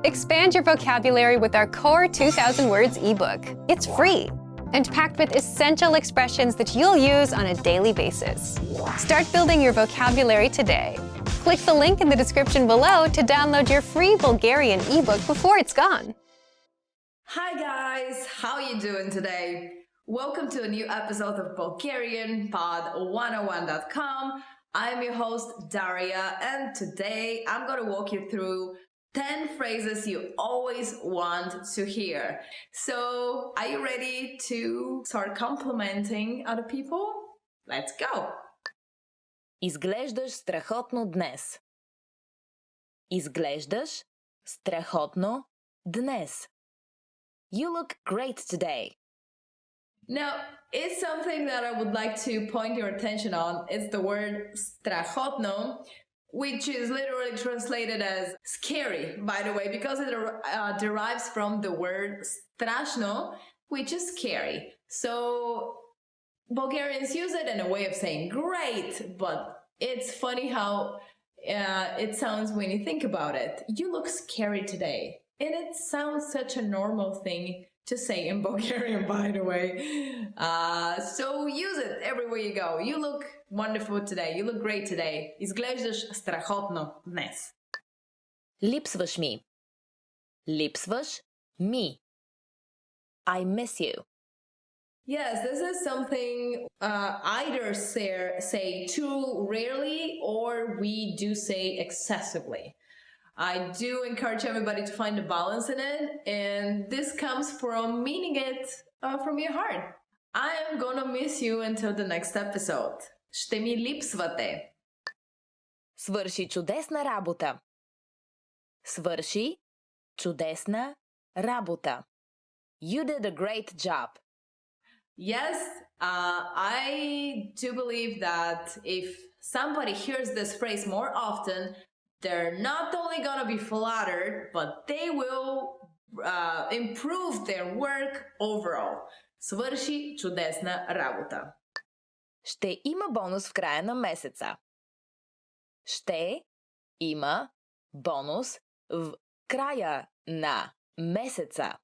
Expand your vocabulary with our Core 2000 Words ebook. It's free and packed with essential expressions that you'll use on a daily basis. Start building your vocabulary today. Click the link in the description below to download your free Bulgarian ebook before it's gone. Hi guys, how you doing today? Welcome to a new episode of Bulgarian Pod101.com. I'm your host Daria, and today I'm going to walk you through 10 phrases you always want to hear. So, are you ready to start complimenting other people? Let's go! Изглеждаш страхотно днес. Изглеждаш страхотно днес. You look great today. Now, it's something that I would like to point your attention on. It's the word strachotno, which is literally translated as scary, by the way, because it derives from the word strashno, which is scary. So Bulgarians use it in a way of saying great, but it's funny how it sounds when you think about it. You look scary today. And it sounds such a normal thing to say in Bulgarian, by the way. So use it everywhere you go. You look wonderful today. You look great today. Изглеждаш страхотно днес. Липсваш ми. Липсваш ми. I miss you. Yes, this is something either say too rarely or we do say excessively. I do encourage everybody to find a balance in it, and this comes from meaning it from your heart. I am gonna miss you until the next episode. Ще ми липсвате. Свърши чудесна работа. Свърши чудесна работа. You did a great job. Yes, I do believe that if somebody hears this phrase more often, they're not only gonna be flattered, but they will improve their work overall. Свърши чудесна работа. Ще има бонус в края на месеца. Ще има бонус в края на месеца.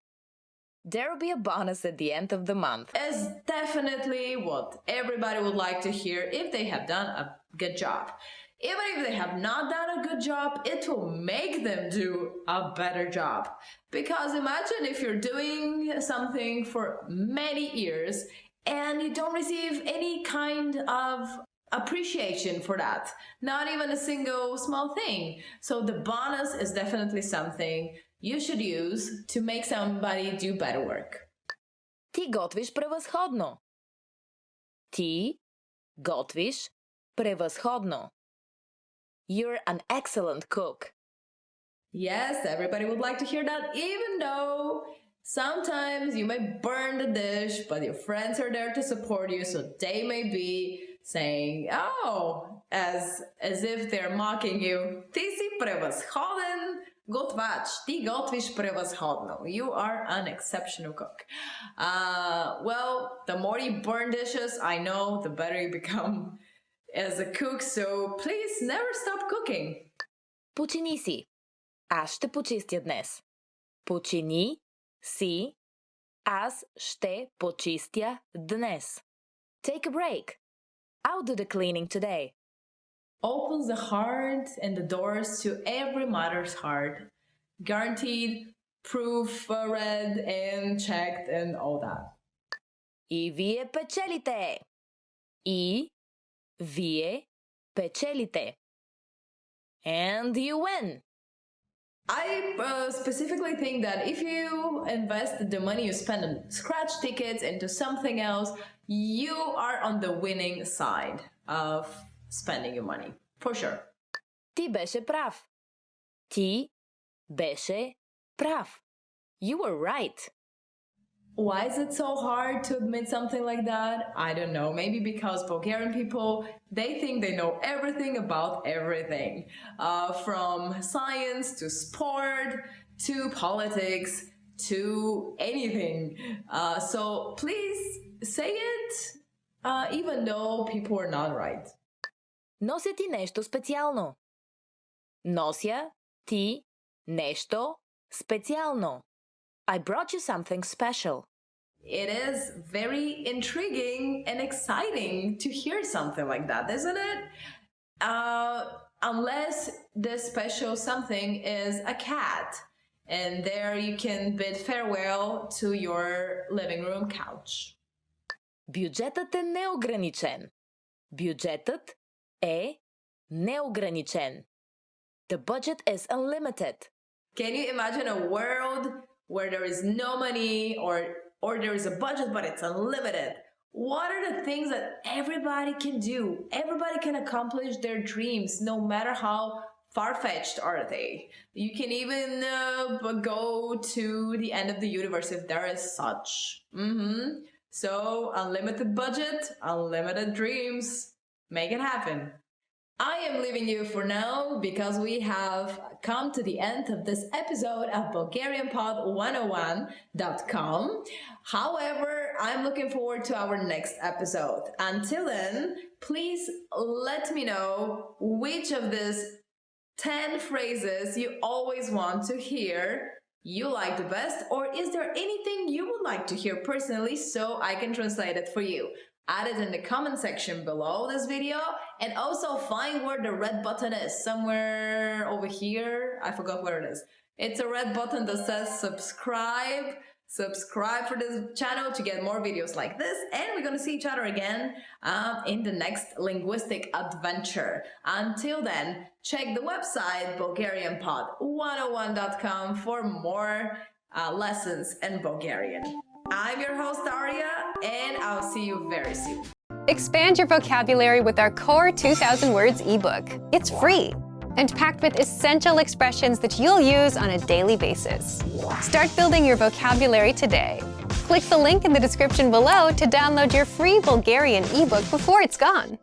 There'll be a bonus at the end of the month. Is definitely what everybody would like to hear if they have done a good job. Even if they have not done a good job, it will make them do a better job. Because imagine if you're doing something for many years and you don't receive any kind of appreciation for that. Not even a single small thing. So the bonus is definitely something you should use to make somebody do better work. Ти готвиш превъзходно. Ти готвиш превъзходно. You're an excellent cook. Yes, everybody would like to hear that, even though sometimes you may burn the dish, but your friends are there to support you, so they may be saying, oh, as if they're mocking you. Ти си превъзходен готвач. Ти готвиш превъзходно. You are an exceptional cook. Well, the more you burn dishes, I know, the better you become as a cook, so please never stop cooking. Почини си. Аз ще почистя днес. Почини си. Аз ще почистя днес. Take a break. I'll do the cleaning today. Opens the heart and the doors to every mother's heart. Guaranteed, proof read and checked and all that. И вие печелите. И вие печелите. And you win. I specifically think that if you invest the money you spend on scratch tickets into something else, you are on the winning side of spending your money. For sure. Ти беше прав. Ти беше прав. You were right. Why is it so hard to admit something like that? I don't know. Maybe because Bulgarian people, they think they know everything about everything. From science to sport to politics to anything. So please say it, even though people are not right. Нося ти нещо специално. Нося ти нещо Специално. I brought you something special. It is very intriguing and exciting to hear something like that, isn't it? Unless this special something is a cat, and there you can bid farewell to your living room couch. Бюджетът е неограничен. Бюджетът е неограничен. The budget is unlimited. Can you imagine a world where there is no money or there is a budget but it's unlimited? What are the things that everybody can do? Everybody can accomplish their dreams, no matter how far-fetched are they. You can even go to the end of the universe if there is such. So, unlimited budget, unlimited dreams. Make it happen. I am leaving you for now because we have come to the end of this episode of BulgarianPod101.com. However, I'm looking forward to our next episode. Until then, please let me know which of these 10 phrases you always want to hear you like the best, or is there anything you would like to hear personally so I can translate it for you? Add it in the comment section below this video, and also find where the red button is, somewhere over here. I forgot where it is. It's a red button that says subscribe. Subscribe for this channel to get more videos like this, and we're gonna see each other again in the next linguistic adventure. Until then, check the website BulgarianPod101.com for more lessons in Bulgarian. I'm your host Daria, and I'll see you very soon. Expand your vocabulary with our Core 2000 Words ebook. It's free and packed with essential expressions that you'll use on a daily basis. Start building your vocabulary today. Click the link in the description below to download your free Bulgarian ebook before it's gone.